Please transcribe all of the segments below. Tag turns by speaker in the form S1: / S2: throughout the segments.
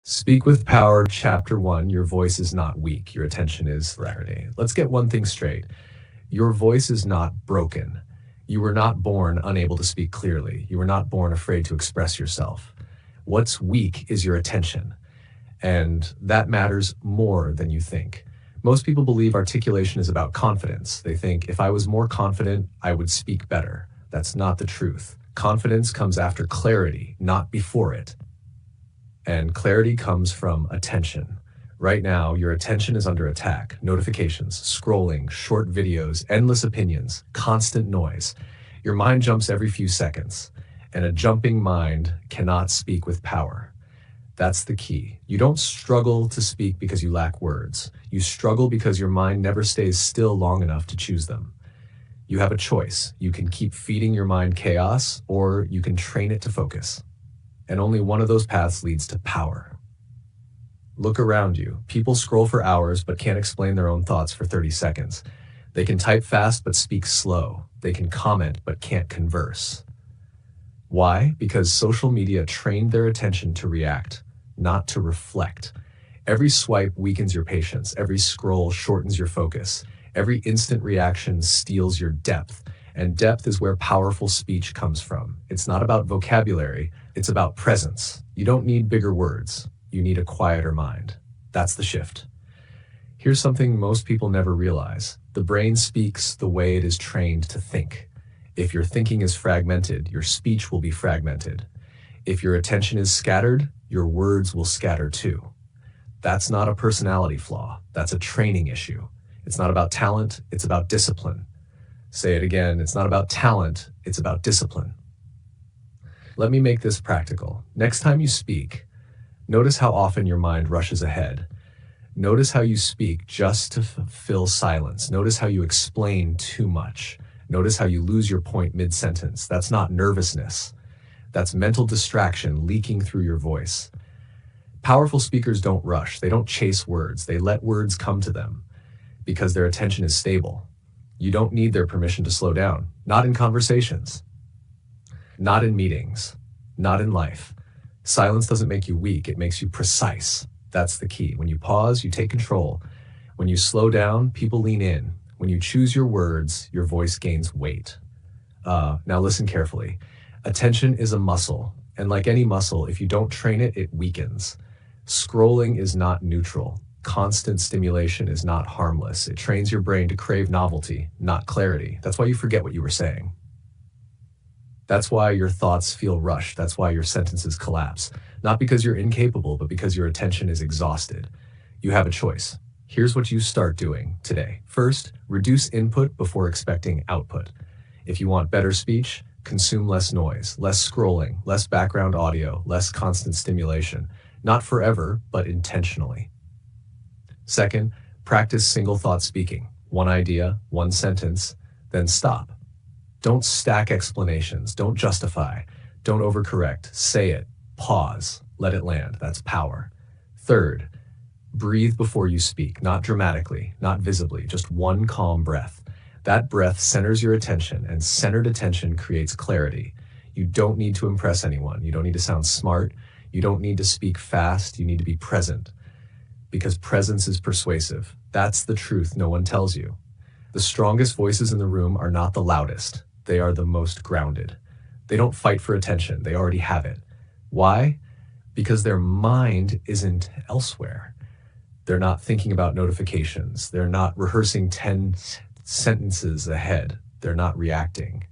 S1: Speak with Power, Chapter 1. Your voice is not weak. Your attention is clarity. Let's get one thing straight. Your voice is not broken. You were not born unable to speak clearly. You were not born afraid to express yourself. What's weak is your attention, and that matters more than you think. Most people believe articulation is about confidence. They think, if I was more confident, I would speak better. That's not the truth. Confidence comes after clarity, not before it. And clarity comes from attention. Right now, your attention is under attack. Notifications, scrolling, short videos, endless opinions, constant noise. Your mind jumps every few seconds, and a jumping mind cannot speak with power. That's the key. You don't struggle to speak because you lack words. You struggle because your mind never stays still long enough to choose them. You have a choice. You can keep feeding your mind chaos, or you can train it to focus. And only one of those paths leads to power. Look around you. People scroll for hours but can't explain their own thoughts for 30 seconds. They can type fast but speak slow. They can comment but can't converse. Why? Because social media trained their attention to react, not to reflect. Every swipe weakens your patience. Every scroll shortens your focus. Every instant reaction steals your depth. And depth is where powerful speech comes from. It's not about vocabulary, it's about presence. You don't need bigger words, you need a quieter mind. That's the shift. Here's something most people never realize. The brain speaks the way it is trained to think. If your thinking is fragmented, your speech will be fragmented. If your attention is scattered, your words will scatter too. That's not a personality flaw, that's a training issue. It's not about talent, it's about discipline. Say it again, it's not about talent, it's about discipline. Let me make this practical. Next time you speak, notice how often your mind rushes ahead. Notice how you speak just to fill silence. Notice how you explain too much. Notice how you lose your point mid-sentence. That's not nervousness. That's mental distraction leaking through your voice. Powerful speakers don't rush. They don't chase words. They let words come to them because their attention is stable. You don't need their permission to slow down. Not in conversations. Not in meetings. Not in life. Silence doesn't make you weak. It makes you precise. That's the key. When you pause, you take control. When you slow down, people lean in. When you choose your words, your voice gains weight. Now listen carefully. Attention is a muscle. And like any muscle, if you don't train it, it weakens. Scrolling is not neutral. Constant stimulation is not harmless. It trains your brain to crave novelty, not clarity. That's why you forget what you were saying. That's why your thoughts feel rushed. That's why your sentences collapse. Not because you're incapable, but because your attention is exhausted. You have a choice. Here's what you start doing today. First, reduce input before expecting output. If you want better speech, consume less noise, less scrolling, less background audio, less constant stimulation. Not forever, but intentionally. Second, practice single thought speaking. One idea, one sentence, then stop. Don't stack explanations. Don't justify. Don't overcorrect. Say it. Pause. Let it land. That's power. Third, breathe before you speak. Not dramatically, not visibly, just one calm breath. That breath centers your attention, and centered attention creates clarity. You don't need to impress anyone. You don't need to sound smart. You don't need to speak fast. You need to be present. Because presence is persuasive. That's the truth no one tells you. The strongest voices in the room are not the loudest. They are the most grounded. They don't fight for attention. They already have it. Why? Because their mind isn't elsewhere. They're not thinking about notifications. They're not rehearsing 10 sentences ahead. They're not reacting.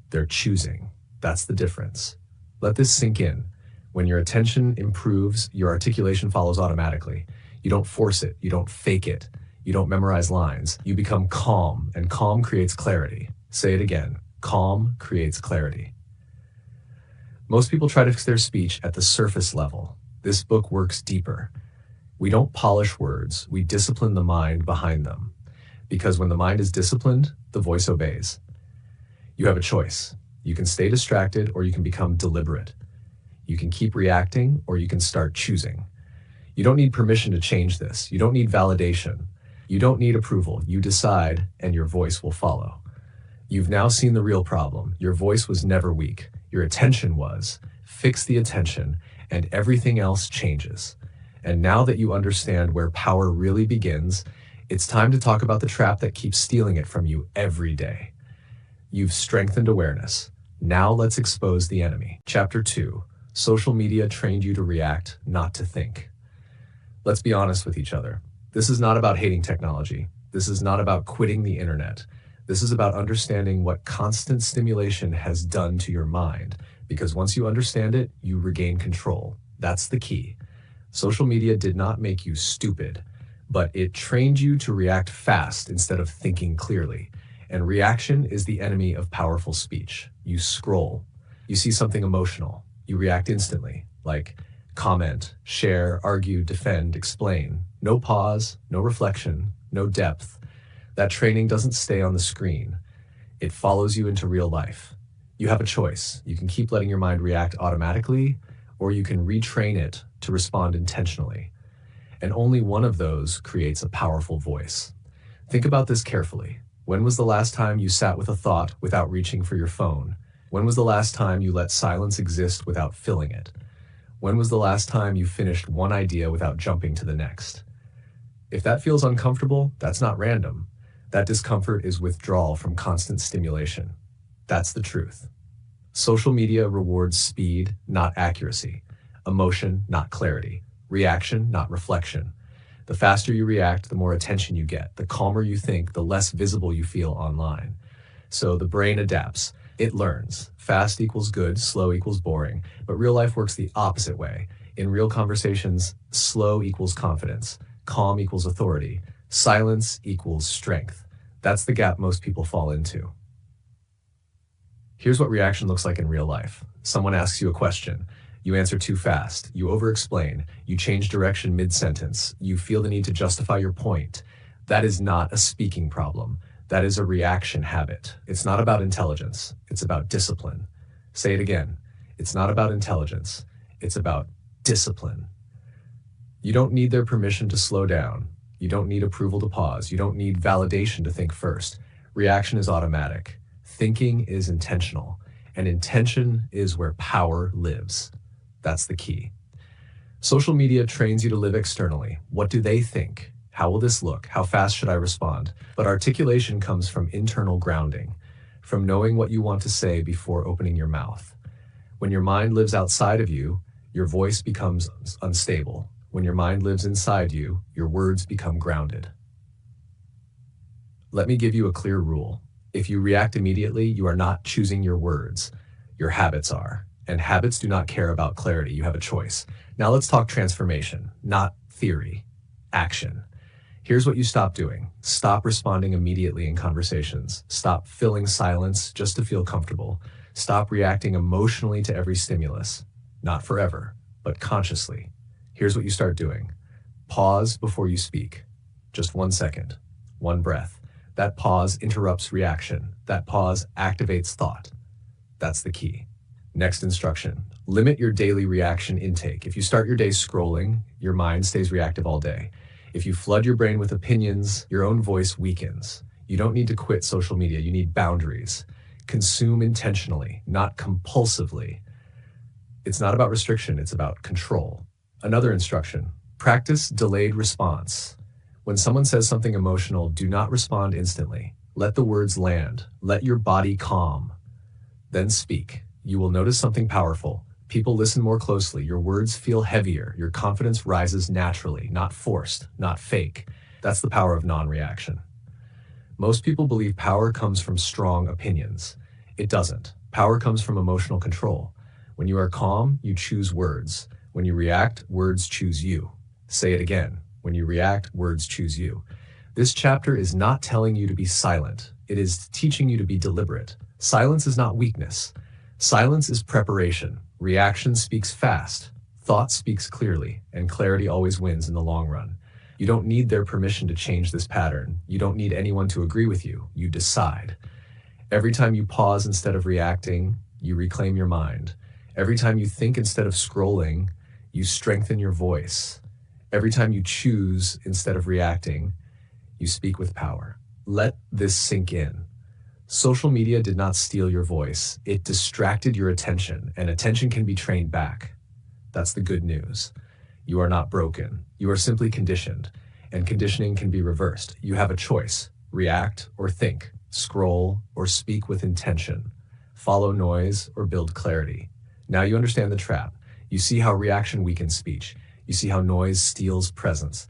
S1: They're choosing. That's the difference. Let this sink in. When your attention improves, your articulation follows automatically. You don't force it. You don't fake it. You don't memorize lines. You become calm, and calm creates clarity. Say it again. Calm creates clarity. Most people try to fix their speech at the surface level. This book works deeper. We don't polish words. We discipline the mind behind them. Because when the mind is disciplined, the voice obeys. You have a choice. You can stay distracted, or you can become deliberate. You can keep reacting, or you can start choosing. You don't need permission to change this. You don't need validation. You don't need approval. You decide, and your voice will follow. You've now seen the real problem. Your voice was never weak. Your attention was. Fix the attention, and everything else changes. And now that you understand where power really begins, it's time to talk about the trap that keeps stealing it from you every day. You've strengthened awareness. Now let's expose the enemy. Chapter 2. Social media trained you to react, not to think. Let's be honest with each other. This is not about hating technology. This is not about quitting the internet. This is about understanding what constant stimulation has done to your mind, because once you understand it, you regain control. That's the key. Social media did not make you stupid, but it trained you to react fast instead of thinking clearly. And reaction is the enemy of powerful speech. You scroll. You see something emotional. You react instantly, like comment, share, argue, defend, explain. No pause, no reflection, no depth. That training doesn't stay on the screen. It follows you into real life. You have a choice. You can keep letting your mind react automatically, or you can retrain it to respond intentionally. And only one of those creates a powerful voice. Think about this carefully. When was the last time you sat with a thought without reaching for your phone? When was the last time you let silence exist without filling it? When was the last time you finished one idea without jumping to the next? If that feels uncomfortable, that's not random. That discomfort is withdrawal from constant stimulation. That's the truth. Social media rewards speed, not accuracy. Emotion, not clarity. Reaction, not reflection. The faster you react, the more attention you get. The calmer you think, the less visible you feel online. So the brain adapts. It learns. Fast equals good, slow equals boring. But real life works the opposite way. In real conversations, slow equals confidence. Calm equals authority. Silence equals strength. That's the gap most people fall into. Here's what reaction looks like in real life. Someone asks you a question. You answer too fast. You over-explain. You change direction mid-sentence. You feel the need to justify your point. That is not a speaking problem. That is a reaction habit. It's not about intelligence. It's about discipline. Say it again. It's not about intelligence. It's about discipline. You don't need their permission to slow down. You don't need approval to pause. You don't need validation to think first. Reaction is automatic. Thinking is intentional. And intention is where power lives. That's the key. Social media trains you to live externally. What do they think? How will this look? How fast should I respond? But articulation comes from internal grounding, from knowing what you want to say before opening your mouth. When your mind lives outside of you, your voice becomes unstable. When your mind lives inside you, your words become grounded. Let me give you a clear rule. If you react immediately, you are not choosing your words. Your habits are. And habits do not care about clarity. You have a choice. Now let's talk transformation, not theory, action. Here's what you stop doing. Stop responding immediately in conversations. Stop filling silence just to feel comfortable. Stop reacting emotionally to every stimulus. Not forever, but consciously. Here's what you start doing. Pause before you speak. Just 1 second, 1 breath. That pause interrupts reaction. That pause activates thought. That's the key. Next instruction, limit your daily reaction intake. If you start your day scrolling, your mind stays reactive all day. If you flood your brain with opinions, your own voice weakens. You don't need to quit social media. You need boundaries. Consume intentionally, not compulsively. It's not about restriction. It's about control. Another instruction, practice delayed response. When someone says something emotional, do not respond instantly. Let the words land. Let your body calm. Then speak. You will notice something powerful. People listen more closely. Your words feel heavier. Your confidence rises naturally, not forced, not fake. That's the power of non-reaction. Most people believe power comes from strong opinions. It doesn't. Power comes from emotional control. When you are calm, you choose words. When you react, words choose you. Say it again. When you react, words choose you. This chapter is not telling you to be silent. It is teaching you to be deliberate. Silence is not weakness. Silence is preparation. Reaction speaks fast. Thought speaks clearly, and clarity always wins in the long run. You don't need their permission to change this pattern. You don't need anyone to agree with you. You decide. Every time you pause instead of reacting, you reclaim your mind. Every time you think instead of scrolling, you strengthen your voice. Every time you choose instead of reacting, you speak with power. Let this sink in. Social media did not steal your voice. It distracted your attention, and attention can be trained back. That's the good news. You are not broken. You are simply conditioned, and conditioning can be reversed. You have a choice: react or think, scroll or speak with intention, follow noise or build clarity. Now you understand the trap. You see how reaction weakens speech. You see how noise steals presence.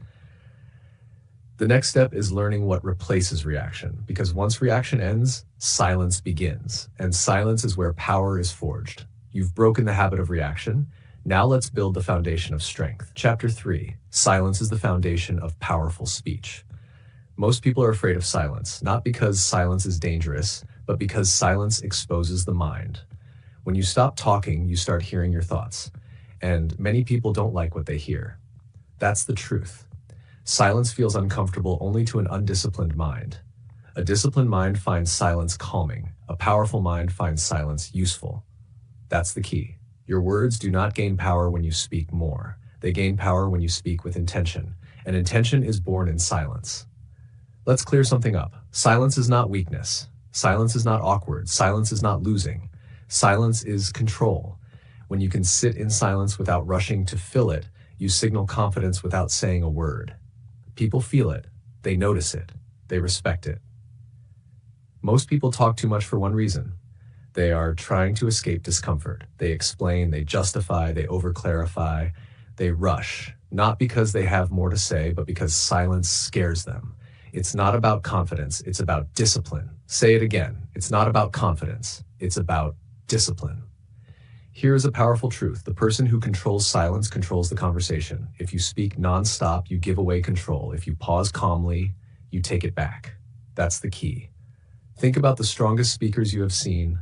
S1: The next step is learning what replaces reaction, because once reaction ends, silence begins, and silence is where power is forged. You've broken the habit of reaction. Now let's build the foundation of strength. Chapter 3, Silence is the foundation of powerful speech. Most people are afraid of silence, not because silence is dangerous, but because silence exposes the mind. When you stop talking, you start hearing your thoughts, and many people don't like what they hear. That's the truth. Silence feels uncomfortable only to an undisciplined mind. A disciplined mind finds silence calming. A powerful mind finds silence useful. That's the key. Your words do not gain power when you speak more. They gain power when you speak with intention, and intention is born in silence. Let's clear something up. Silence is not weakness. Silence is not awkward. Silence is not losing. Silence is control. When you can sit in silence without rushing to fill it, you signal confidence without saying a word. People feel it. They notice it. They respect it. Most people talk too much for one reason. They are trying to escape discomfort. They explain, they justify, they overclarify, they rush, not because they have more to say, but because silence scares them. It's not about confidence, it's about discipline. Say it again. It's not about confidence, it's about discipline. Here is a powerful truth. The person who controls silence controls the conversation. If you speak nonstop, you give away control. If you pause calmly, you take it back. That's the key. Think about the strongest speakers you have seen.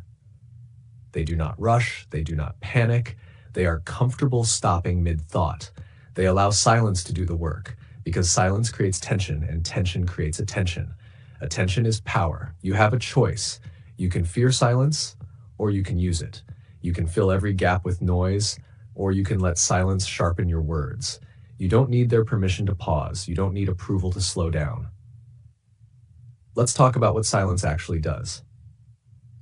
S1: They do not rush, they do not panic, they are comfortable stopping mid-thought. They allow silence to do the work, because silence creates tension, and tension creates attention. Attention is power. You have a choice. You can fear silence, or you can use it. You can fill every gap with noise, or you can let silence sharpen your words. You don't need their permission to pause. You don't need approval to slow down. Let's talk about what silence actually does.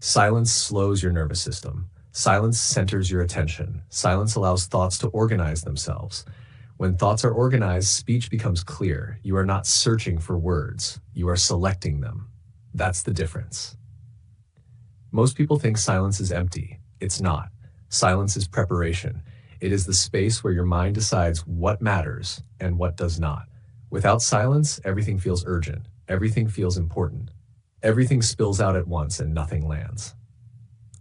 S1: Silence slows your nervous system. Silence centers your attention. Silence allows thoughts to organize themselves. When thoughts are organized, speech becomes clear. You are not searching for words. You are selecting them. That's the difference. Most people think silence is empty. It's not. Silence is preparation. It is the space where your mind decides what matters and what does not. Without silence, everything feels urgent. Everything feels important. Everything spills out at once and nothing lands.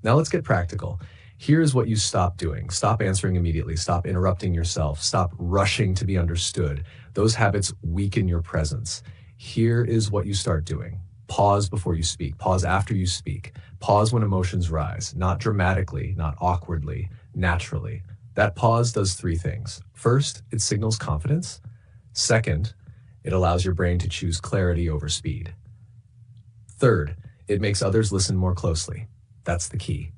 S1: Now let's get practical. Here's what you stop doing. Stop answering immediately. Stop interrupting yourself. Stop rushing to be understood. Those habits weaken your presence. Here is what you start doing. Pause before you speak. Pause after you speak. Pause when emotions rise, not dramatically, not awkwardly, naturally. That pause does three things. First, it signals confidence. Second, it allows your brain to choose clarity over speed. Third, it makes others listen more closely. That's the key.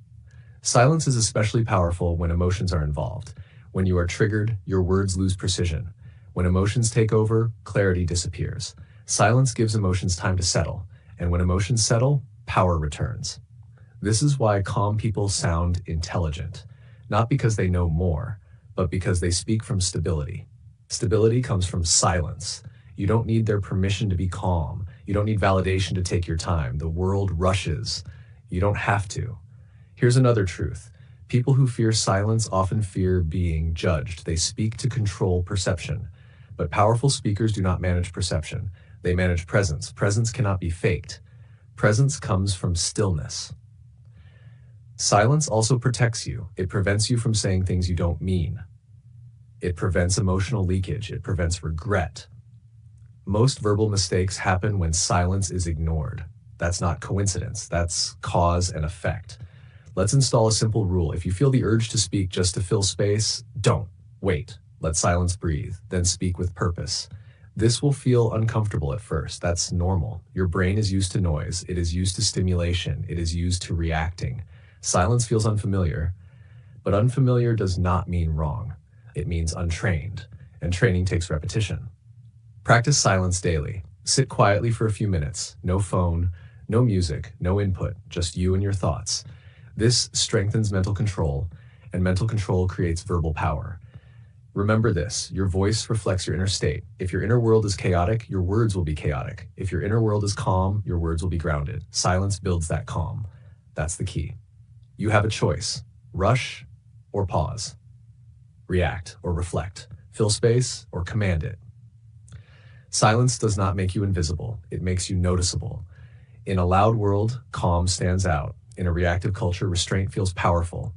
S1: Silence is especially powerful when emotions are involved. When you are triggered, your words lose precision. When emotions take over, clarity disappears. Silence gives emotions time to settle, and when emotions settle, power returns. This is why calm people sound intelligent, not because they know more, but because they speak from stability. Stability comes from silence. You don't need their permission to be calm. You don't need validation to take your time. The world rushes. You don't have to. Here's another truth. People who fear silence often fear being judged. They speak to control perception. But powerful speakers do not manage perception. They manage presence. Presence cannot be faked. Presence comes from stillness. Silence also protects you. It prevents you from saying things you don't mean. It prevents emotional leakage. It prevents regret. Most verbal mistakes happen when silence is ignored. That's not coincidence. That's cause and effect. Let's install a simple rule. If you feel the urge to speak just to fill space, don't. Wait. Let silence breathe. Then speak with purpose. This will feel uncomfortable at first. That's normal. Your brain is used to noise. It is used to stimulation. It is used to reacting. Silence feels unfamiliar, but unfamiliar does not mean wrong. It means untrained, and training takes repetition. Practice silence daily. Sit quietly for a few minutes. No phone, no music, no input, just you and your thoughts. This strengthens mental control, and mental control creates verbal power. Remember this, your voice reflects your inner state. If your inner world is chaotic, your words will be chaotic. If your inner world is calm, your words will be grounded. Silence builds that calm. That's the key. You have a choice. Rush or pause. React or reflect. Fill space or command it. Silence does not make you invisible. It makes you noticeable. In a loud world, calm stands out. In a reactive culture, restraint feels powerful.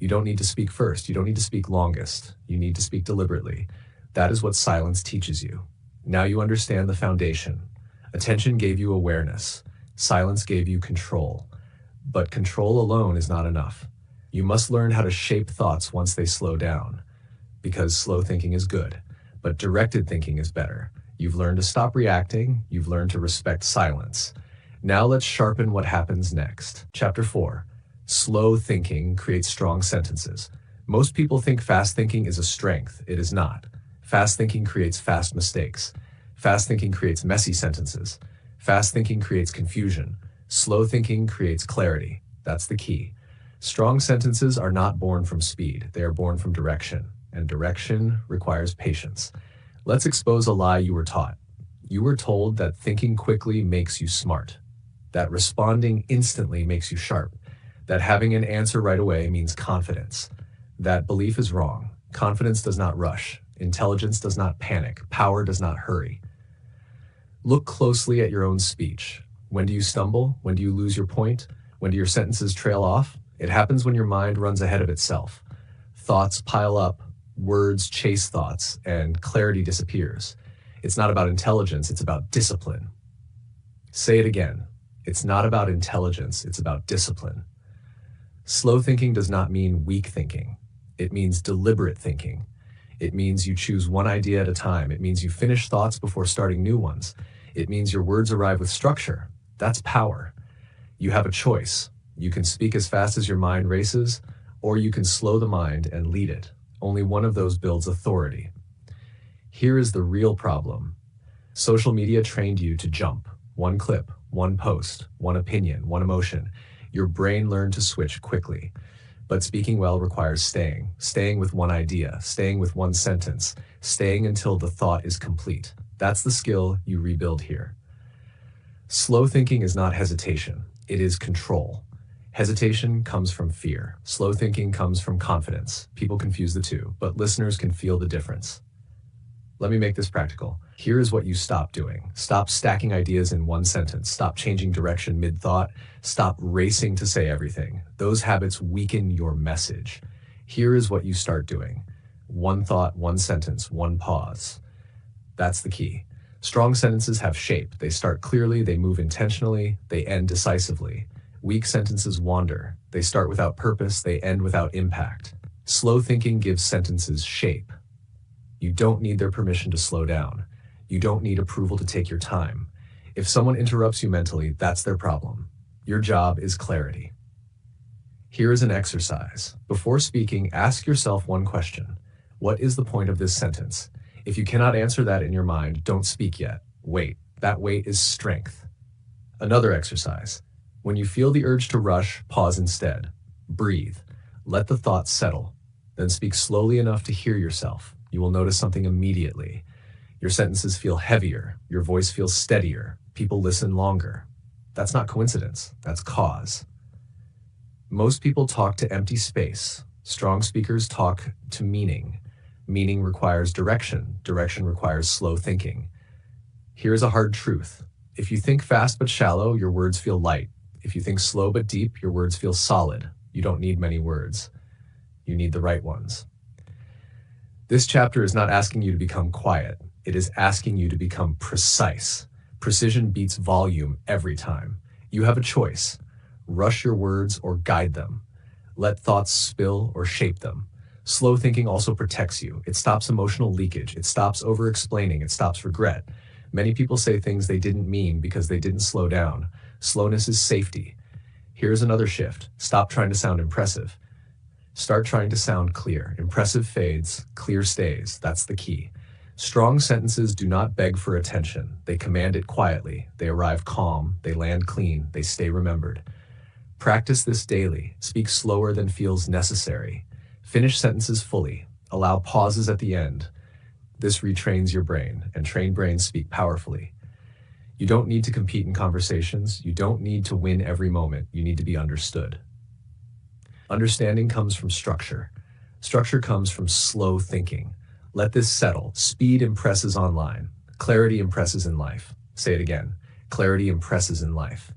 S1: You don't need to speak first. You don't need to speak longest. You need to speak deliberately. That is what silence teaches you. Now you understand the foundation. Attention gave you awareness. Silence gave you control. But control alone is not enough. You must learn how to shape thoughts once they slow down. Because slow thinking is good, but directed thinking is better. You've learned to stop reacting. You've learned to respect silence. Now let's sharpen what happens next. Chapter 4. Slow thinking creates strong sentences. Most people think fast thinking is a strength. It is not. Fast thinking creates fast mistakes. Fast thinking creates messy sentences. Fast thinking creates confusion. Slow thinking creates clarity. That's the key. Strong sentences are not born from speed. They are born from direction, and direction requires patience. Let's expose a lie you were taught. You were told that thinking quickly makes you smart, that responding instantly makes you sharp, that having an answer right away means confidence. That belief is wrong. Confidence does not rush. Intelligence does not panic. Power does not hurry. Look closely at your own speech. When do you stumble? When do you lose your point? When do your sentences trail off? It happens when your mind runs ahead of itself. Thoughts pile up, words chase thoughts, and clarity disappears. It's not about intelligence, it's about discipline. Say it again. It's not about intelligence, it's about discipline. Slow thinking does not mean weak thinking. It means deliberate thinking. It means you choose one idea at a time. It means you finish thoughts before starting new ones. It means your words arrive with structure. That's power. You have a choice. You can speak as fast as your mind races, or you can slow the mind and lead it. Only one of those builds authority. Here is the real problem. Social media trained you to jump. One clip, one post, one opinion, one emotion. Your brain learned to switch quickly. But speaking well requires staying with one idea, staying with one sentence, staying until the thought is complete. That's the skill you rebuild here. Slow thinking is not hesitation, it is control. Hesitation comes from fear. Slow thinking comes from confidence. People confuse the two, but listeners can feel the difference. Let me make this practical. Here is what you stop doing. Stop stacking ideas in one sentence. Stop changing direction mid-thought. Stop racing to say everything. Those habits weaken your message. Here is what you start doing. One thought, one sentence, one pause. That's the key. Strong sentences have shape. They start clearly, they move intentionally, they end decisively. Weak sentences wander. They start without purpose, they end without impact. Slow thinking gives sentences shape. You don't need their permission to slow down. You don't need approval to take your time. If someone interrupts you mentally, that's their problem. Your job is clarity. Here is an exercise. Before speaking, ask yourself one question. What is the point of this sentence? If you cannot answer that in your mind, don't speak yet. Wait. That wait is strength. Another exercise. When you feel the urge to rush, pause instead. Breathe. Let the thoughts settle. Then speak slowly enough to hear yourself. You will notice something immediately. Your sentences feel heavier. Your voice feels steadier. People listen longer. That's not coincidence. That's cause. Most people talk to empty space. Strong speakers talk to meaning. Meaning requires direction. Direction requires slow thinking. Here's a hard truth. If you think fast but shallow, your words feel light. If you think slow but deep, your words feel solid. You don't need many words. You need the right ones. This chapter is not asking you to become quiet. It is asking you to become precise. Precision beats volume every time. You have a choice. Rush your words or guide them. Let thoughts spill or shape them. Slow thinking also protects you. It stops emotional leakage. It stops over-explaining. It stops regret. Many people say things they didn't mean because they didn't slow down. Slowness is safety. Here's another shift. Stop trying to sound impressive. Start trying to sound clear. Impressive fades, clear stays. That's the key. Strong sentences do not beg for attention. They command it quietly. They arrive calm. They land clean. They stay remembered. Practice this daily. Speak slower than feels necessary. Finish sentences fully. Allow pauses at the end. This retrains your brain, and trained brains speak powerfully. You don't need to compete in conversations. You don't need to win every moment. You need to be understood. Understanding comes from structure. Structure comes from slow thinking. Let this settle. Speed impresses online. Clarity impresses in life. Say it again. Clarity impresses in life.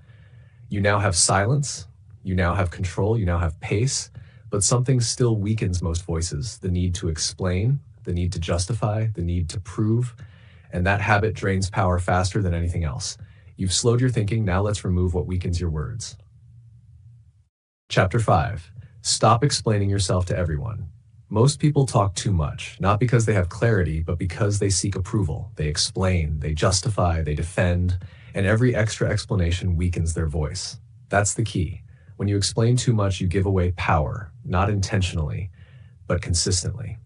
S1: You now have silence. You now have control. You now have pace. But something still weakens most voices: the need to explain, the need to justify, the need to prove. And that habit drains power faster than anything else. You've slowed your thinking. Now let's remove what weakens your words. Chapter 5. Stop explaining yourself to everyone. Most people talk too much, not because they have clarity, but because they seek approval. They explain, they justify, they defend, and every extra explanation weakens their voice. That's the key. When you explain too much, you give away power, not intentionally, but consistently.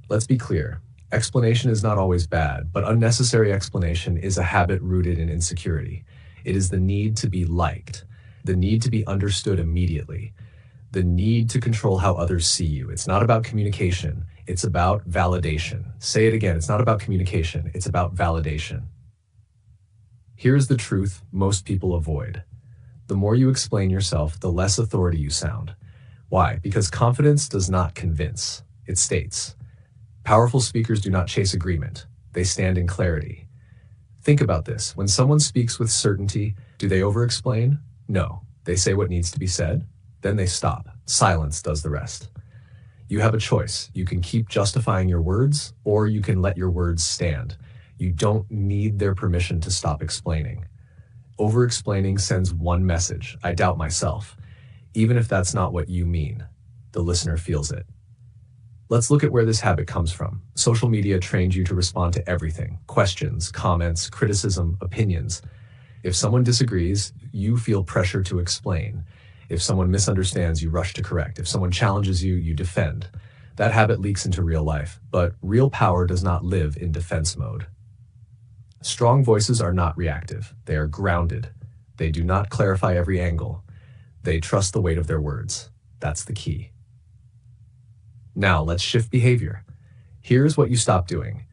S1: Let's be clear. Explanation is not always bad, but unnecessary explanation is a habit rooted in insecurity. It is the need to be liked, the need to be understood immediately, the need to control how others see you. It's not about communication, it's about validation. Say it again, it's not about communication, it's about validation. Here's the truth most people avoid. The more you explain yourself, the less authority you sound. Why? Because confidence does not convince, it states. Powerful speakers do not chase agreement. They stand in clarity. Think about this. When someone speaks with certainty, do they over-explain? No. They say what needs to be said, then they stop. Silence does the rest. You have a choice. You can keep justifying your words, or you can let your words stand. You don't need their permission to stop explaining. Over-explaining sends one message: I doubt myself. Even if that's not what you mean, the listener feels it. Let's look at where this habit comes from. Social media trained you to respond to everything: questions, comments, criticism, opinions. If someone disagrees, you feel pressure to explain. If someone misunderstands, you rush to correct. If someone challenges you, you defend. That habit leaks into real life, but real power does not live in defense mode. Strong voices are not reactive. They are grounded. They do not clarify every angle. They trust the weight of their words. That's the key. Now let's shift behavior. Here's what you stop doing.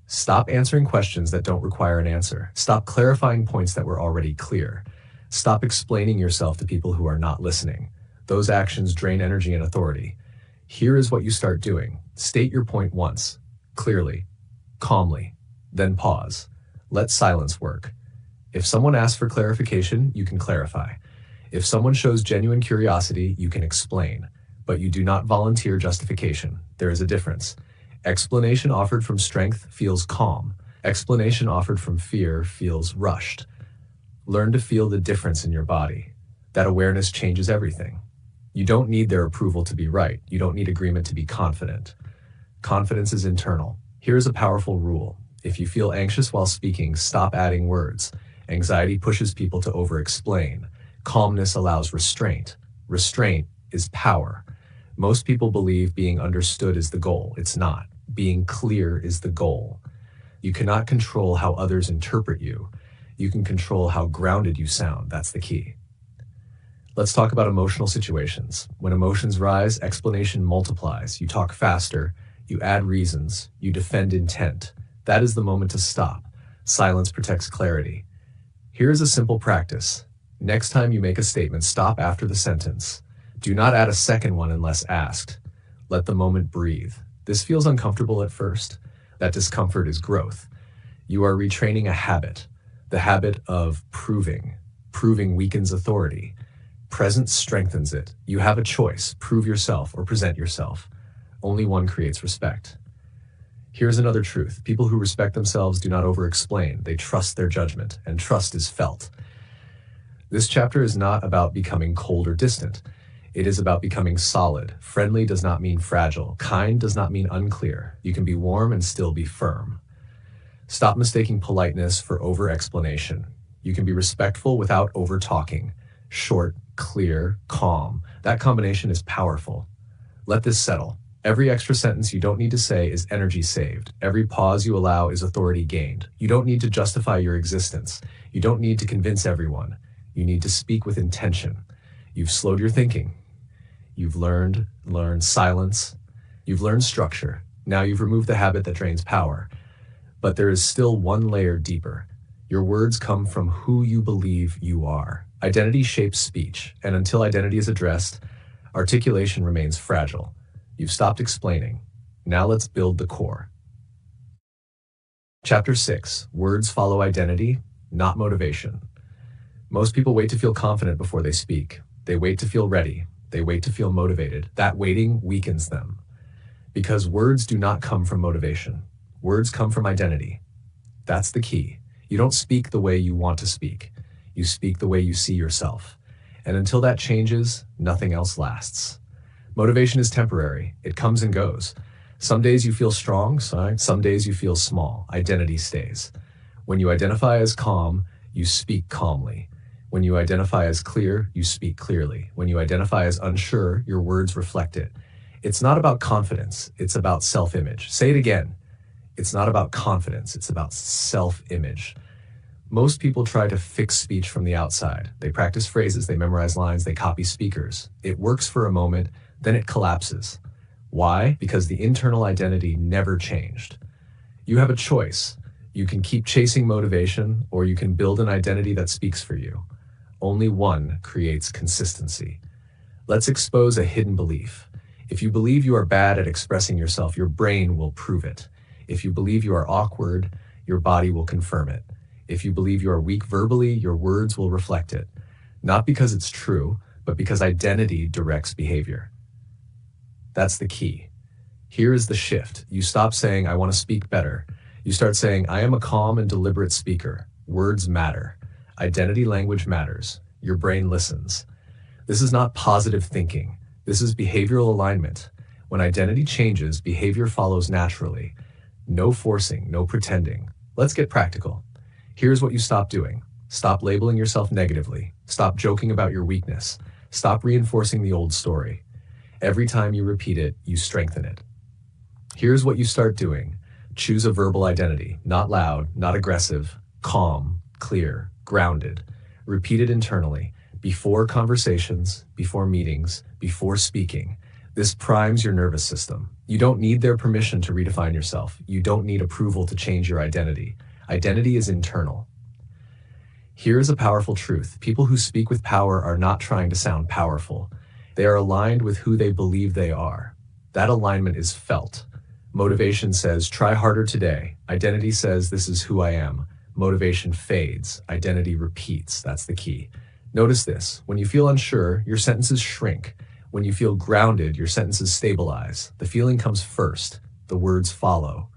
S1: Stop answering questions that don't require an answer. Stop clarifying points that were already clear. Stop explaining yourself to people who are not listening. Those actions drain energy and authority. Here is what you start doing. State your point once, clearly, calmly, then pause. Let silence work. If someone asks for clarification, you can clarify. If someone shows genuine curiosity, you can explain. But you do not volunteer justification. There is a difference. Explanation offered from strength feels calm. Explanation offered from fear feels rushed. Learn to feel the difference in your body. That awareness changes everything. You don't need their approval to be right. You don't need agreement to be confident. Confidence is internal. Here's a powerful rule. If you feel anxious while speaking, stop adding words. Anxiety pushes people to over-explain. Calmness allows restraint. Restraint is power. Most people believe being understood is the goal. It's not. Being clear is the goal. You cannot control how others interpret you. You can control how grounded you sound. That's the key. Let's talk about emotional situations. When emotions rise, explanation multiplies. You talk faster, you add reasons, you defend intent. That is the moment to stop. Silence protects clarity. Here's a simple practice. Next time you make a statement, stop after the sentence. Do not add a second one unless asked. Let the moment breathe. This feels uncomfortable at first. That discomfort is growth. You are retraining a habit, the habit of proving. Proving weakens authority. Presence strengthens it. You have a choice: prove yourself or present yourself. Only one creates respect. Here's another truth. People who respect themselves do not over-explain. They trust their judgment, and trust is felt. This chapter is not about becoming cold or distant. It is about becoming solid. Friendly does not mean fragile. Kind does not mean unclear. You can be warm and still be firm. Stop mistaking politeness for over-explanation. You can be respectful without over-talking. Short, clear, calm. That combination is powerful. Let this settle. Every extra sentence you don't need to say is energy saved. Every pause you allow is authority gained. You don't need to justify your existence. You don't need to convince everyone. You need to speak with intention. You've slowed your thinking. You've learned silence. You've learned structure. Now you've removed the habit that drains power. But there is still one layer deeper. Your words come from who you believe you are. Identity shapes speech, and until identity is addressed, articulation remains fragile. You've stopped explaining. Now let's build the core. Chapter 6. Words follow identity, not motivation. Most people wait to feel confident before they speak. They wait to feel ready. They wait to feel motivated. That waiting weakens them. Because words do not come from motivation. Words come from identity. That's the key. You don't speak the way you want to speak. You speak the way you see yourself. And until that changes, nothing else lasts. Motivation is temporary. It comes and goes. Some days you feel strong, some days you feel small. Identity stays. When you identify as calm, you speak calmly. When you identify as clear, you speak clearly. When you identify as unsure, your words reflect it. It's not about confidence, it's about self-image. Say it again. It's not about confidence, it's about self-image. Most people try to fix speech from the outside. They practice phrases, they memorize lines, they copy speakers. It works for a moment, then it collapses. Why? Because the internal identity never changed. You have a choice. You can keep chasing motivation, or you can build an identity that speaks for you. Only one creates consistency. Let's expose a hidden belief. If you believe you are bad at expressing yourself, your brain will prove it. If you believe you are awkward, your body will confirm it. If you believe you are weak verbally, your words will reflect it. Not because it's true, but because identity directs behavior. That's the key. Here is the shift. You stop saying, I want to speak better. You start saying, I am a calm and deliberate speaker. Words matter. Identity language matters. Your brain listens. This is not positive thinking. This is behavioral alignment. When identity changes, behavior follows naturally. No forcing, no pretending. Let's get practical. Here's what you stop doing. Stop labeling yourself negatively. Stop joking about your weakness. Stop reinforcing the old story. Every time you repeat it, you strengthen it. Here's what you start doing. Choose a verbal identity. Not loud, not aggressive, calm, clear, grounded. Repeat it internally, before conversations, before meetings, before speaking. This primes your nervous system. You don't need their permission to redefine yourself. You don't need approval to change your identity. Identity is internal. Here's a powerful truth. People who speak with power are not trying to sound powerful. They are aligned with who they believe they are. That alignment is felt. Motivation says, try harder today. Identity says, this is who I am. Motivation fades. Identity repeats. That's the key. Notice this. When you feel unsure, your sentences shrink. When you feel grounded, your sentences stabilize. The feeling comes first. The words follow.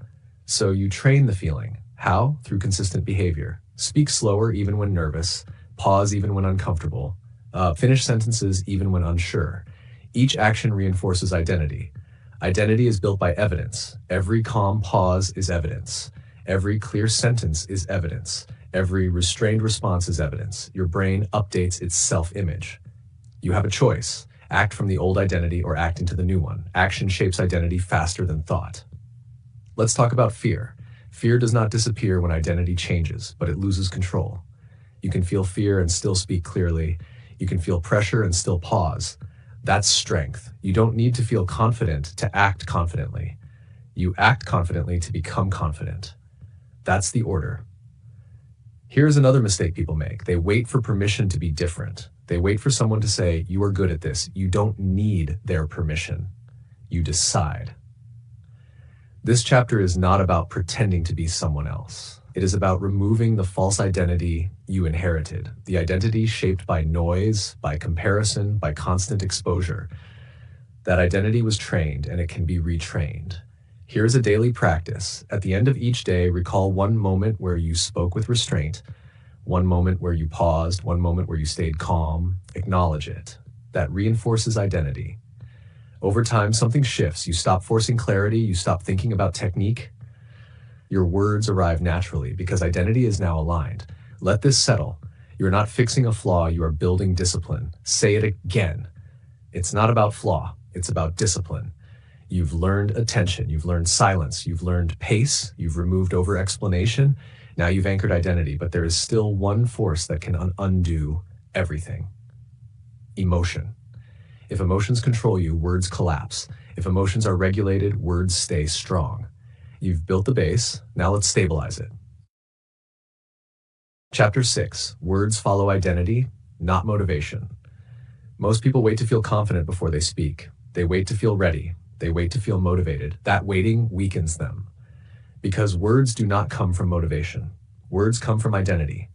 S1: So you train the feeling. How? Through consistent behavior. Speak slower even when nervous. Pause even when uncomfortable. Finish sentences even when unsure. Each action reinforces identity. Identity is built by evidence. Every calm pause is evidence. Every clear sentence is evidence. Every restrained response is evidence. Your brain updates its self-image. You have a choice. Act from the old identity or act into the new one. Action shapes identity faster than thought. Let's talk about fear. Fear does not disappear when identity changes, but it loses control. You can feel fear and still speak clearly. You can feel pressure and still pause. That's strength. You don't need to feel confident to act confidently. You act confidently to become confident. That's the order. Here's another mistake people make. They wait for permission to be different. They wait for someone to say, you are good at this. You don't need their permission. You decide. This chapter is not about pretending to be someone else. It is about removing the false identity you inherited, the identity shaped by noise, by comparison, by constant exposure. That identity was trained and it can be retrained. Here's a daily practice. At the end of each day, recall one moment where you spoke with restraint, one moment where you paused, one moment where you stayed calm. Acknowledge it. That reinforces identity. Over time, something shifts. You stop forcing clarity, you stop thinking about technique. Your words arrive naturally because identity is now aligned. Let this settle. You're not fixing a flaw, you are building discipline. Say it again. It's not about flaw, it's about discipline. You've learned attention, you've learned silence, you've learned pace, you've removed over-explanation. Now you've anchored identity, but there is still one force that can undo everything. Emotion. If emotions control you, words collapse. If emotions are regulated, words stay strong. You've built the base, now let's stabilize it. Chapter 6, Words Follow Identity, Not Motivation. Most people wait to feel confident before they speak. They wait to feel ready. They wait to feel motivated. That waiting weakens them. Because words do not come from motivation. Words come from identity.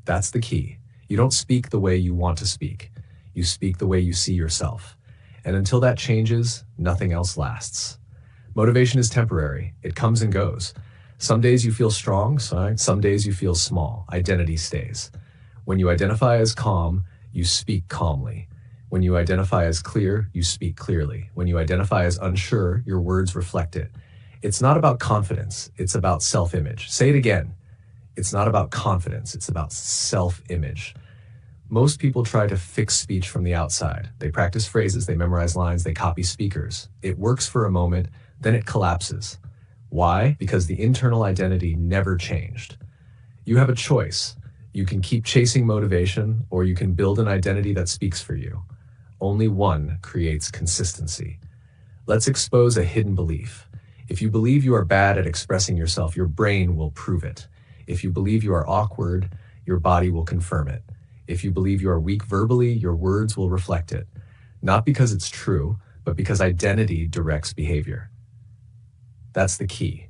S1: That's the key. You don't speak the way you want to speak. You speak the way you see yourself. And until that changes, nothing else lasts. Motivation is temporary. It comes and goes. Some days you feel strong, some days you feel small. Identity stays. When you identify as calm, you speak calmly. When you identify as clear, you speak clearly. When you identify as unsure, your words reflect it. It's not about confidence, it's about self-image. Say it again. It's not about confidence, it's about self-image. Most people try to fix speech from the outside. They practice phrases, they memorize lines, they copy speakers. It works for a moment, then it collapses. Why? Because the internal identity never changed. You have a choice. You can keep chasing motivation, or you can build an identity that speaks for you. Only one creates consistency. Let's expose a hidden belief. If you believe you are bad at expressing yourself, your brain will prove it. If you believe you are awkward, your body will confirm it. If you believe you are weak verbally, your words will reflect it. Not because it's true, but because identity directs behavior. That's the key.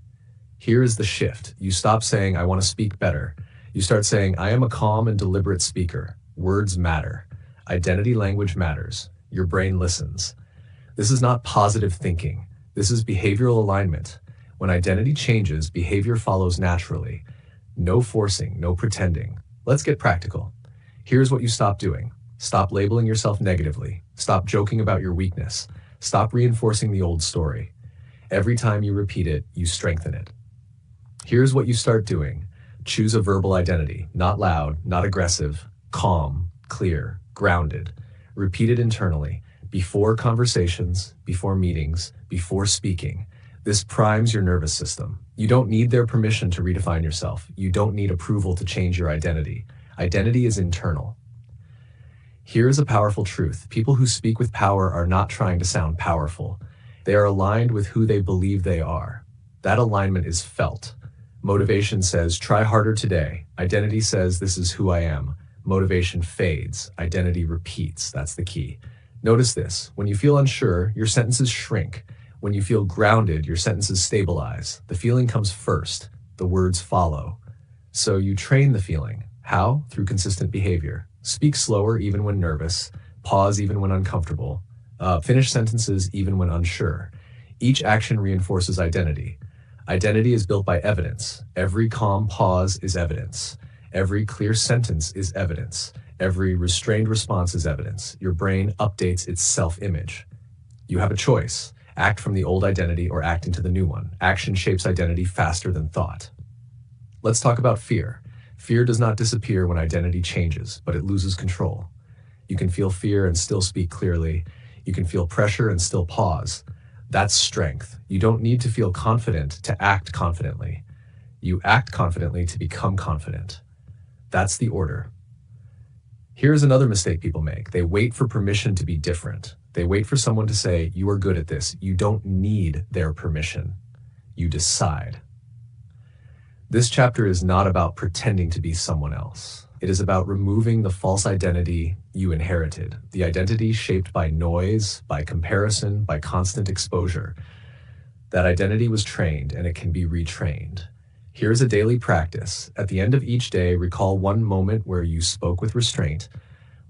S1: Here is the shift. You stop saying, I want to speak better. You start saying, I am a calm and deliberate speaker. Words matter. Identity language matters. Your brain listens. This is not positive thinking. This is behavioral alignment. When identity changes, behavior follows naturally. No forcing, no pretending. Let's get practical. Here's what you stop doing. Stop labeling yourself negatively. Stop joking about your weakness. Stop reinforcing the old story. Every time you repeat it, you strengthen it. Here's what you start doing. Choose a verbal identity, not loud, not aggressive, calm, clear, grounded. Repeat it internally, before conversations, before meetings, before speaking. This primes your nervous system. You don't need their permission to redefine yourself. You don't need approval to change your identity. Identity is internal. Here is a powerful truth. People who speak with power are not trying to sound powerful. They are aligned with who they believe they are. That alignment is felt. Motivation says, try harder today. Identity says, this is who I am. Motivation fades. Identity repeats. That's the key. Notice this. When you feel unsure, your sentences shrink. When you feel grounded, your sentences stabilize. The feeling comes first. The words follow. So you train the feeling. How? Through consistent behavior. Speak slower even when nervous. Pause even when uncomfortable. Finish sentences even when unsure. Each action reinforces identity. Identity is built by evidence. Every calm pause is evidence. Every clear sentence is evidence. Every restrained response is evidence. Your brain updates its self-image. You have a choice. Act from the old identity or act into the new one. Action shapes identity faster than thought. Let's talk about fear. Fear does not disappear when identity changes, but it loses control. You can feel fear and still speak clearly. You can feel pressure and still pause. That's strength. You don't need to feel confident to act confidently. You act confidently to become confident. That's the order. Here's another mistake people make. They wait for permission to be different. They wait for someone to say, you are good at this. You don't need their permission. You decide. This chapter is not about pretending to be someone else. It is about removing the false identity you inherited, the identity shaped by noise, by comparison, by constant exposure. That identity was trained and it can be retrained. Here's a daily practice. At the end of each day, recall one moment where you spoke with restraint,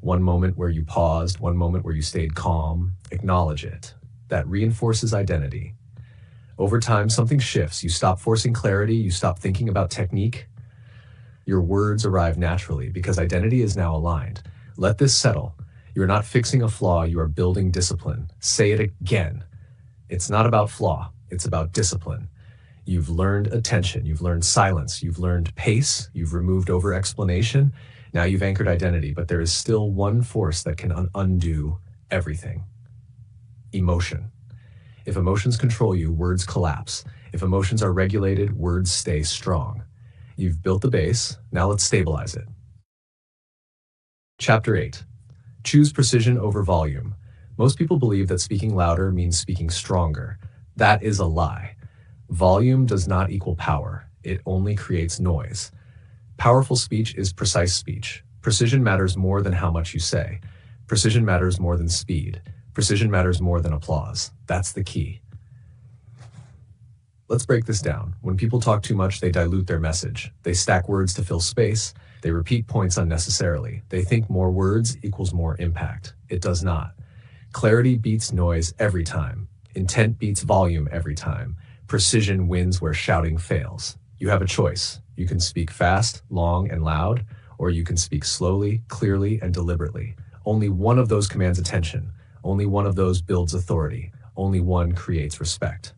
S1: one moment where you paused, one moment where you stayed calm. Acknowledge it. That reinforces identity. Over time, something shifts. You stop forcing clarity, you stop thinking about technique. Your words arrive naturally because identity is now aligned. Let this settle. You're not fixing a flaw, you are building discipline. Say it again. It's not about flaw, it's about discipline. You've learned attention, you've learned silence, you've learned pace, you've removed over-explanation. Now you've anchored identity, but there is still one force that can undo everything. Emotion. If emotions control you, words collapse. If emotions are regulated, words stay strong. You've built the base, now let's stabilize it. Chapter 8. Choose precision over volume. Most people believe that speaking louder means speaking stronger. That is a lie. Volume does not equal power. It only creates noise. Powerful speech is precise speech. Precision matters more than how much you say. Precision matters more than speed. Precision matters more than applause. That's the key. Let's break this down. When people talk too much, they dilute their message. They stack words to fill space. They repeat points unnecessarily. They think more words equals more impact. It does not. Clarity beats noise every time. Intent beats volume every time. Precision wins where shouting fails. You have a choice. You can speak fast, long, and loud, or you can speak slowly, clearly, and deliberately. Only one of those commands attention. Only one of those builds authority. Only one creates respect.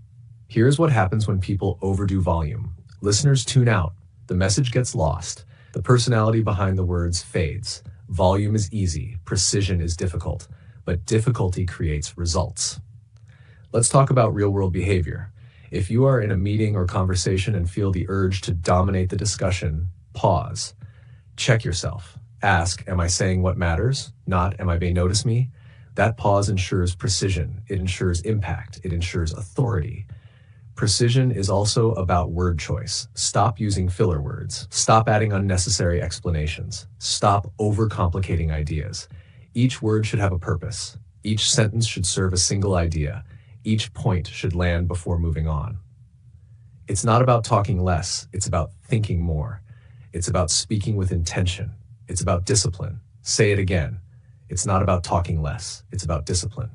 S1: Here's what happens when people overdo volume. Listeners tune out. The message gets lost. The personality behind the words fades. Volume is easy. Precision is difficult. But difficulty creates results. Let's talk about real-world behavior. If you are in a meeting or conversation and feel the urge to dominate the discussion, pause. Check yourself. Ask, am I saying what matters? Not, am I being notice me? That pause ensures precision. It ensures impact. It ensures authority. Precision is also about word choice. Stop using filler words. Stop adding unnecessary explanations. Stop overcomplicating ideas. Each word should have a purpose. Each sentence should serve a single idea. Each point should land before moving on. It's not about talking less. It's about thinking more. It's about speaking with intention. It's about discipline. Say it again. It's not about talking less. It's about discipline.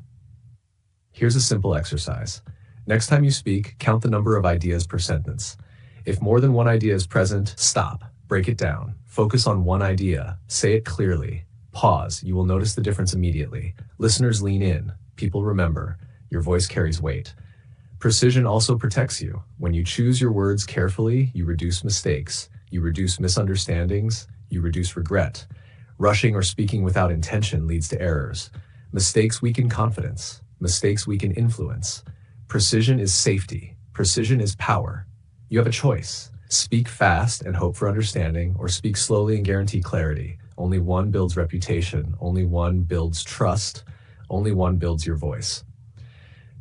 S1: Here's a simple exercise. Next time you speak, count the number of ideas per sentence. If more than one idea is present, stop. Break it down. Focus on one idea. Say it clearly. Pause. You will notice the difference immediately. Listeners lean in. People remember. Your voice carries weight. Precision also protects you. When you choose your words carefully, you reduce mistakes. You reduce misunderstandings. You reduce regret. Rushing or speaking without intention leads to errors. Mistakes weaken confidence. Mistakes weaken influence. Precision is safety. Precision is power. You have a choice. Speak fast and hope for understanding, or speak slowly and guarantee clarity. Only one builds reputation. Only one builds trust. Only one builds your voice.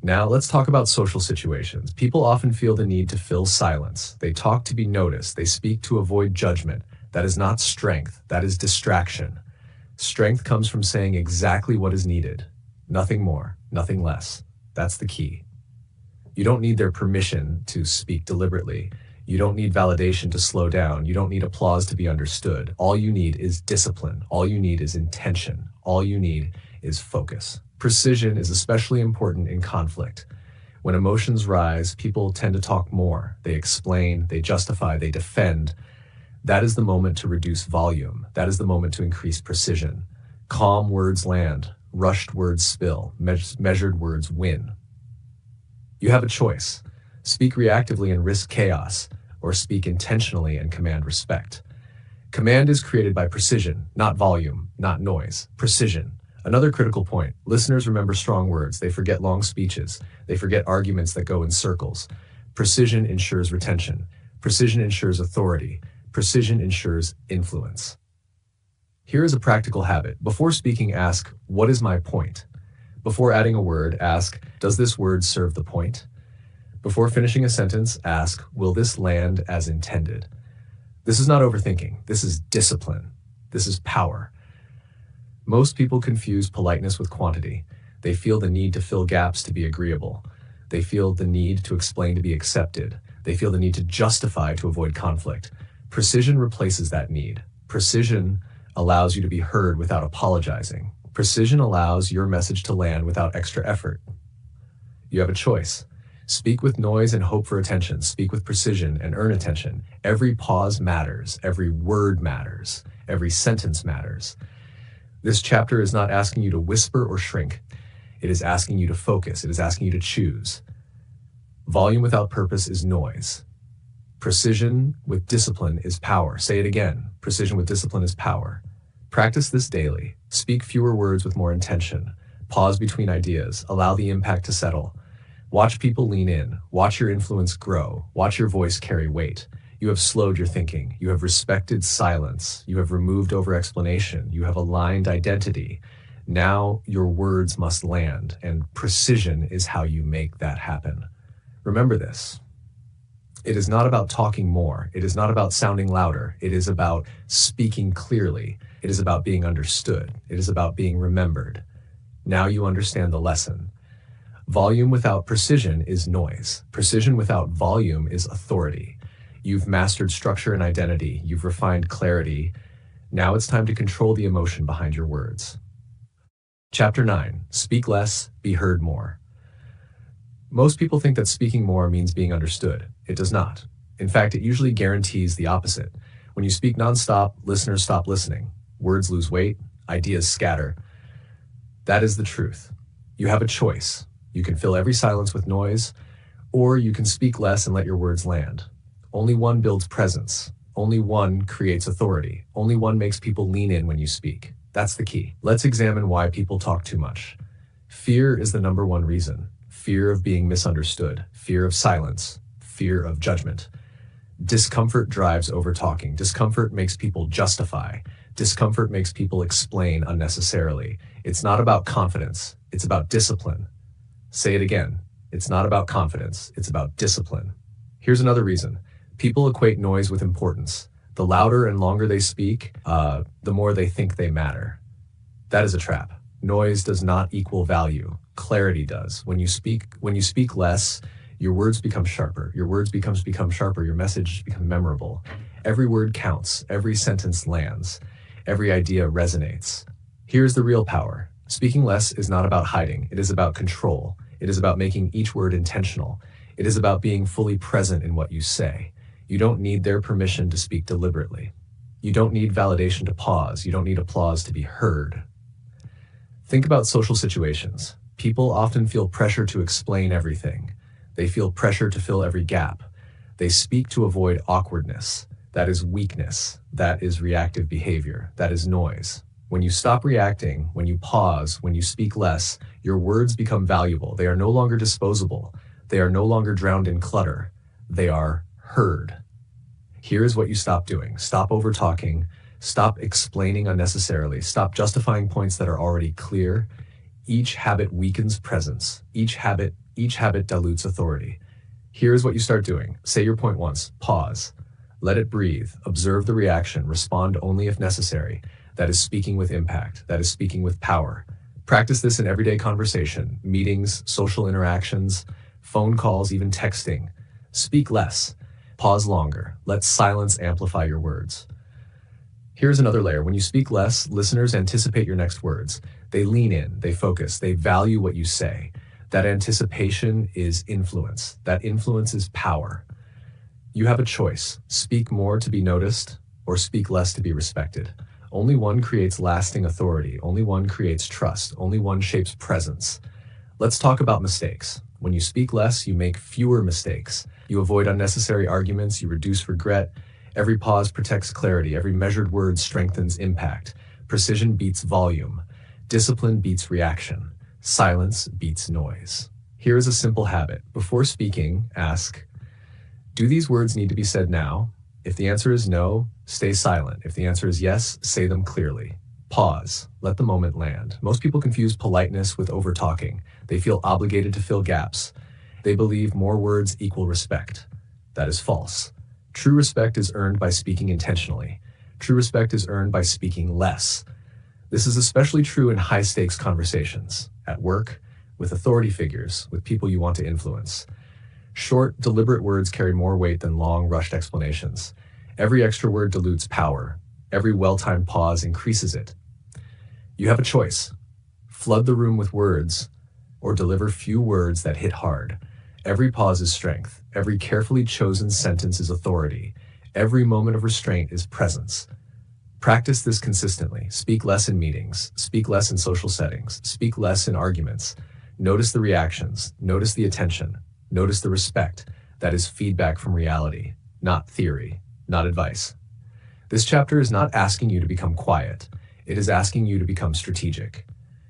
S1: Now let's talk about social situations. People often feel the need to fill silence. They talk to be noticed. They speak to avoid judgment. That is not strength. That is distraction. Strength comes from saying exactly what is needed. Nothing more, nothing less. That's the key. You don't need their permission to speak deliberately. You don't need validation to slow down. You don't need applause to be understood. All you need is discipline. All you need is intention. All you need is focus. Precision is especially important in conflict. When emotions rise, people tend to talk more. They explain, they justify, they defend. That is the moment to reduce volume. That is the moment to increase precision. Calm words land. Rushed words spill. Measured words win. You have a choice. Speak reactively and risk chaos, or speak intentionally and command respect. Command is created by precision, not volume, not noise. Precision. Another critical point. Listeners remember strong words. They forget long speeches. They forget arguments that go in circles. Precision ensures retention. Precision ensures authority. Precision ensures influence. Here is a practical habit. Before speaking, ask, what is my point? Before adding a word, ask, does this word serve the point? Before finishing a sentence, ask, will this land as intended? This is not overthinking. This is discipline. This is power. Most people confuse politeness with quantity. They feel the need to fill gaps to be agreeable. They feel the need to explain to be accepted. They feel the need to justify to avoid conflict. Precision replaces that need. Precision allows you to be heard without apologizing. Precision allows your message to land without extra effort. You have a choice. Speak with noise and hope for attention. Speak with precision and earn attention. Every pause matters. Every word matters. Every sentence matters. This chapter is not asking you to whisper or shrink. It is asking you to focus. It is asking you to choose. Volume without purpose is noise. Precision with discipline is power. Say it again. Precision with discipline is power. Practice this daily. Speak fewer words with more intention. Pause between ideas. Allow the impact to settle. Watch people lean in. Watch your influence grow. Watch your voice carry weight. You have slowed your thinking. You have respected silence. You have removed over-explanation. You have aligned identity. Now your words must land, and precision is how you make that happen. Remember this. It is not about talking more. It is not about sounding louder. It is about speaking clearly. It is about being understood. It is about being remembered. Now you understand the lesson. Volume without precision is noise. Precision without volume is authority. You've mastered structure and identity. You've refined clarity. Now it's time to control the emotion behind your words. Chapter 9. Speak less, be heard more. Most people think that speaking more means being understood. It does not. In fact, it usually guarantees the opposite. When you speak nonstop, listeners stop listening. Words lose weight, ideas scatter. That is the truth. You have a choice. You can fill every silence with noise, or you can speak less and let your words land. Only one builds presence. Only one creates authority. Only one makes people lean in when you speak. That's the key. Let's examine why people talk too much. Fear is the number one reason. Fear of being misunderstood, fear of silence, fear of judgment. Discomfort drives over talking. Discomfort makes people justify. Discomfort makes people explain unnecessarily. It's not about confidence. It's about discipline. Say it again. It's not about confidence. It's about discipline. Here's another reason. People equate noise with importance. The louder and longer they speak, the more they think they matter. That is a trap. Noise does not equal value. Clarity does. When you speak less, your words become sharper. Your words become sharper. Your message becomes memorable. Every word counts. Every sentence lands. Every idea resonates. Here's the real power. Speaking less is not about hiding. It is about control. It is about making each word intentional. It is about being fully present in what you say. You don't need their permission to speak deliberately. You don't need validation to pause. You don't need applause to be heard. Think about social situations. People often feel pressure to explain everything. They feel pressure to fill every gap. They speak to avoid awkwardness. That is weakness. That is reactive behavior. That is noise. When you stop reacting, when you pause, when you speak less, your words become valuable. They are no longer disposable. They are no longer drowned in clutter. They are heard. Here is what you stop doing. Stop over-talking. Stop explaining unnecessarily. Stop justifying points that are already clear. Each habit weakens presence. Each habit dilutes authority. Here is what you start doing. Say your point once. Pause. Let it breathe. Observe the reaction. Respond only if necessary. That is speaking with impact. That is speaking with power. Practice this in everyday conversation, meetings, social interactions, phone calls, even texting. Speak less. Pause longer. Let silence amplify your words. Here's another layer. When you speak less, listeners anticipate your next words. They lean in, they focus, they value what you say. That anticipation is influence. That influence is power. You have a choice. Speak more to be noticed, or speak less to be respected. Only one creates lasting authority. Only one creates trust. Only one shapes presence. Let's talk about mistakes. When you speak less, you make fewer mistakes. You avoid unnecessary arguments. You reduce regret. Every pause protects clarity. Every measured word strengthens impact. Precision beats volume. Discipline beats reaction. Silence beats noise. Here is a simple habit. Before speaking, ask, do these words need to be said now? If the answer is no, stay silent. If the answer is yes, say them clearly. Pause. Let the moment land. Most people confuse politeness with over-talking. They feel obligated to fill gaps. They believe more words equal respect. That is false. True respect is earned by speaking intentionally. True respect is earned by speaking less. This is especially true in high-stakes conversations, at work, with authority figures, with people you want to influence. Short, deliberate words carry more weight than long, rushed explanations. Every extra word dilutes power. Every well-timed pause increases it. You have a choice. Flood the room with words, or deliver few words that hit hard. Every pause is strength. Every carefully chosen sentence is authority. Every moment of restraint is presence. Practice this consistently. Speak less in meetings. Speak less in social settings. Speak less in arguments. Notice the reactions. Notice the attention. Notice the respect. That is feedback from reality, not theory, not advice. This chapter is not asking you to become quiet. It is asking you to become strategic.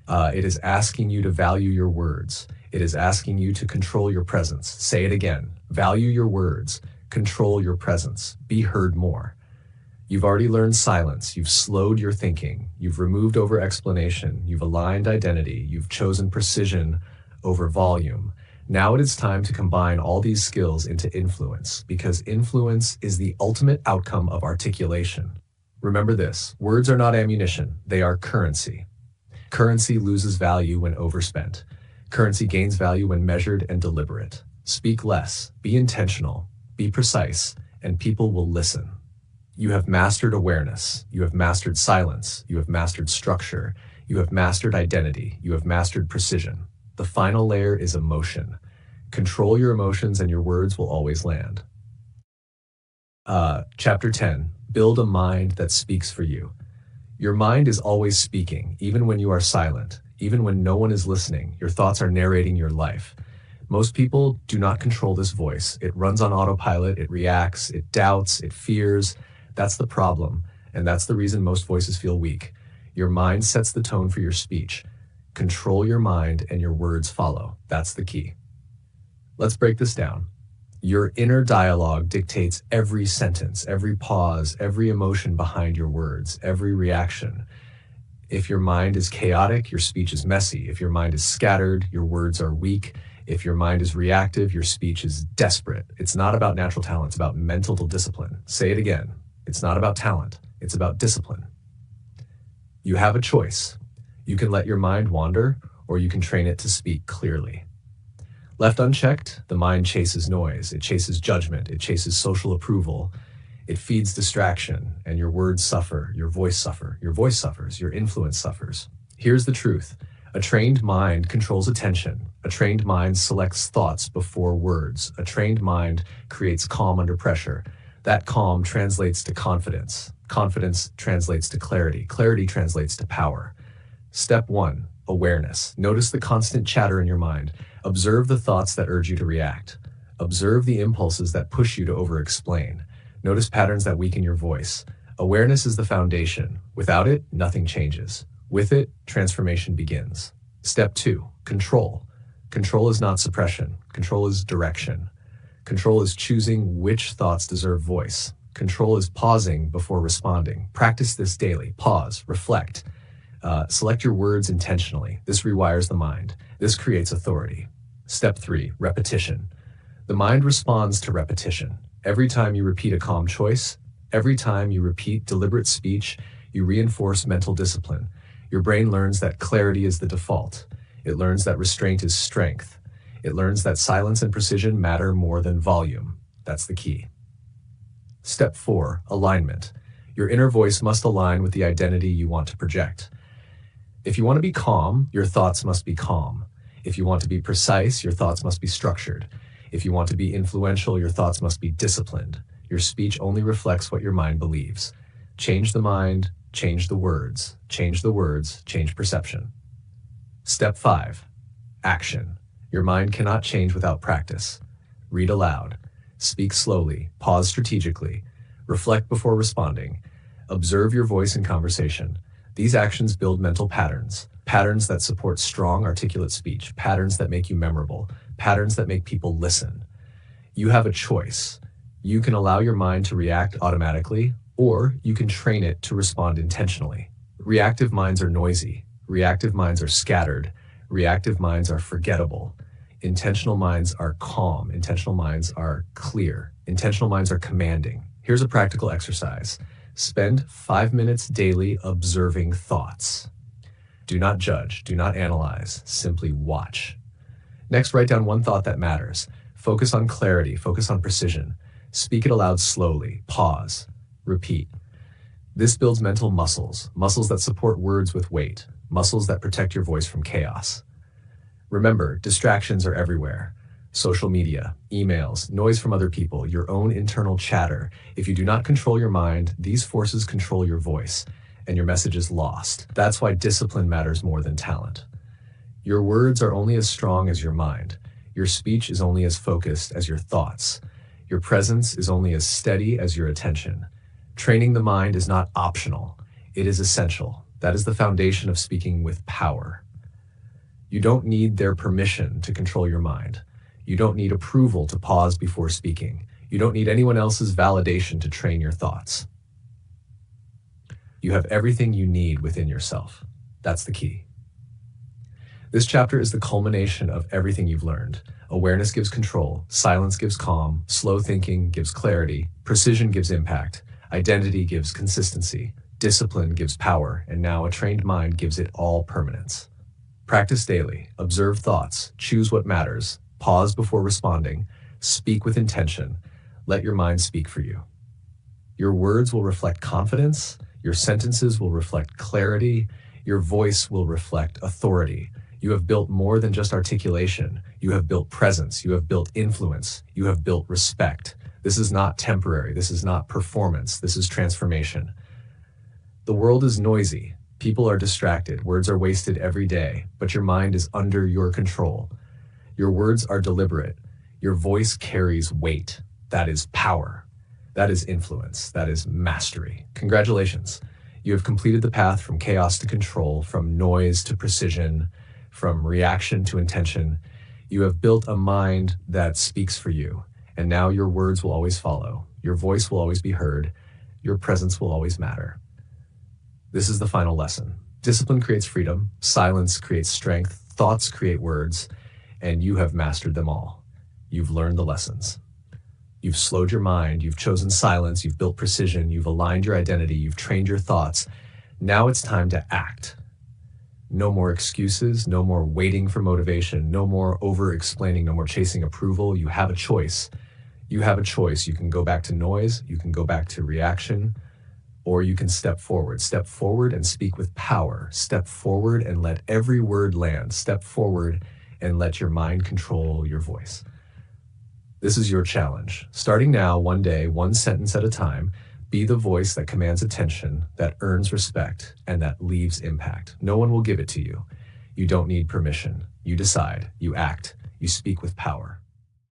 S1: It is asking you to value your words. It is asking you to control your presence. Say it again. Value your words. Control your presence. Be heard more. You've already learned silence. You've slowed your thinking. You've removed over explanation. You've aligned identity. You've chosen precision over volume. Now it is time to combine all these skills into influence, because influence is the ultimate outcome of articulation. Remember this, words are not ammunition, they are currency. Currency loses value when overspent. Currency gains value when measured and deliberate. Speak less, be intentional, be precise, and people will listen. You have mastered awareness. You have mastered silence. You have mastered structure. You have mastered identity. You have mastered precision. The final layer is emotion. Control your emotions and your words will always land. Chapter 10, build a mind that speaks for you. Your mind is always speaking, even when you are silent, even when no one is listening. Your thoughts are narrating your life. Most people do not control this voice. It runs on autopilot, it reacts, it doubts, it fears. That's the problem, and that's the reason most voices feel weak. Your mind sets the tone for your speech. Control your mind and your words follow. That's the key. Let's break this down. Your inner dialogue dictates every sentence, every pause, every emotion behind your words, every reaction. If your mind is chaotic, your speech is messy. If your mind is scattered, your words are weak. If your mind is reactive, your speech is desperate. It's not about natural talent, it's about mental discipline. Say it again. It's not about talent, it's about discipline. You have a choice. You can let your mind wander, or you can train it to speak clearly. Left unchecked, the mind chases noise, it chases judgment, it chases social approval, it feeds distraction, and your words suffer, your voice suffers, your influence suffers. Here's the truth. A trained mind controls attention. A trained mind selects thoughts before words. A trained mind creates calm under pressure. That calm translates to confidence. Confidence translates to clarity. Clarity translates to power. Step 1, awareness. Notice the constant chatter in your mind. Observe the thoughts that urge you to react. Observe the impulses that push you to over-explain. Notice patterns that weaken your voice. Awareness is the foundation. Without it, nothing changes. With it, transformation begins. Step 2, control. Control is not suppression. Control is direction. Control is choosing which thoughts deserve voice. Control is pausing before responding. Practice this daily. Pause, reflect. Select your words intentionally. This rewires the mind. This creates authority. Step 3, repetition. The mind responds to repetition. Every time you repeat a calm choice, every time you repeat deliberate speech, you reinforce mental discipline. Your brain learns that clarity is the default. It learns that restraint is strength. It learns that silence and precision matter more than volume. That's the key. Step 4, alignment. Your inner voice must align with the identity you want to project. If you want to be calm, your thoughts must be calm. If you want to be precise, your thoughts must be structured. If you want to be influential, your thoughts must be disciplined. Your speech only reflects what your mind believes. Change the mind, change the words. Change the words, change perception. Step 5, action. Your mind cannot change without practice. Read aloud. Speak slowly. Pause strategically. Reflect before responding. Observe your voice in conversation. These actions build mental patterns. Patterns that support strong, articulate speech. Patterns that make you memorable. Patterns that make people listen. You have a choice. You can allow your mind to react automatically, or you can train it to respond intentionally. Reactive minds are noisy. Reactive minds are scattered. Reactive minds are forgettable. Intentional minds are calm. Intentional minds are clear. Intentional minds are commanding. Here's a practical exercise. Spend 5 minutes daily observing thoughts. Do not judge. Do not analyze. Simply watch. Next, write down one thought that matters. Focus on clarity. Focus on precision. Speak it aloud slowly. Pause. Repeat. This builds mental muscles. Muscles that support words with weight. Muscles that protect your voice from chaos. Remember, distractions are everywhere. Social media, emails, noise from other people, your own internal chatter. If you do not control your mind, these forces control your voice, and your message is lost. That's why discipline matters more than talent. Your words are only as strong as your mind. Your speech is only as focused as your thoughts. Your presence is only as steady as your attention. Training the mind is not optional. It is essential. That is the foundation of speaking with power. You don't need their permission to control your mind. You don't need approval to pause before speaking. You don't need anyone else's validation to train your thoughts. You have everything you need within yourself. That's the key. This chapter is the culmination of everything you've learned. Awareness gives control, silence gives calm, slow thinking gives clarity, precision gives impact, identity gives consistency, discipline gives power, and now a trained mind gives it all permanence. Practice daily, observe thoughts, choose what matters, pause before responding, speak with intention, let your mind speak for you. Your words will reflect confidence, your sentences will reflect clarity, your voice will reflect authority. You have built more than just articulation. You have built presence. You have built influence. You have built respect. This is not temporary. This is not performance. This is transformation. The world is noisy. People are distracted. Words are wasted every day, but your mind is under your control. Your words are deliberate. Your voice carries weight. That is power. That is influence. That is mastery. Congratulations. You have completed the path from chaos to control, from noise to precision, from reaction to intention. You have built a mind that speaks for you, and now your words will always follow. Your voice will always be heard. Your presence will always matter. This is the final lesson. Discipline creates freedom. Silence creates strength. Thoughts create words, and you have mastered them all. You've learned the lessons. You've slowed your mind. You've chosen silence. You've built precision. You've aligned your identity. You've trained your thoughts. Now it's time to act. No more excuses, no more waiting for motivation, no more over-explaining, no more chasing approval. You have a choice. You have a choice. You can go back to noise, you can go back to reaction, or you can step forward. Step forward and speak with power. Step forward and let every word land. Step forward and let your mind control your voice. This is your challenge. Starting now, one day, one sentence at a time, be the voice that commands attention, that earns respect, and that leaves impact. No one will give it to you. You don't need permission. You decide, you act, you speak with power.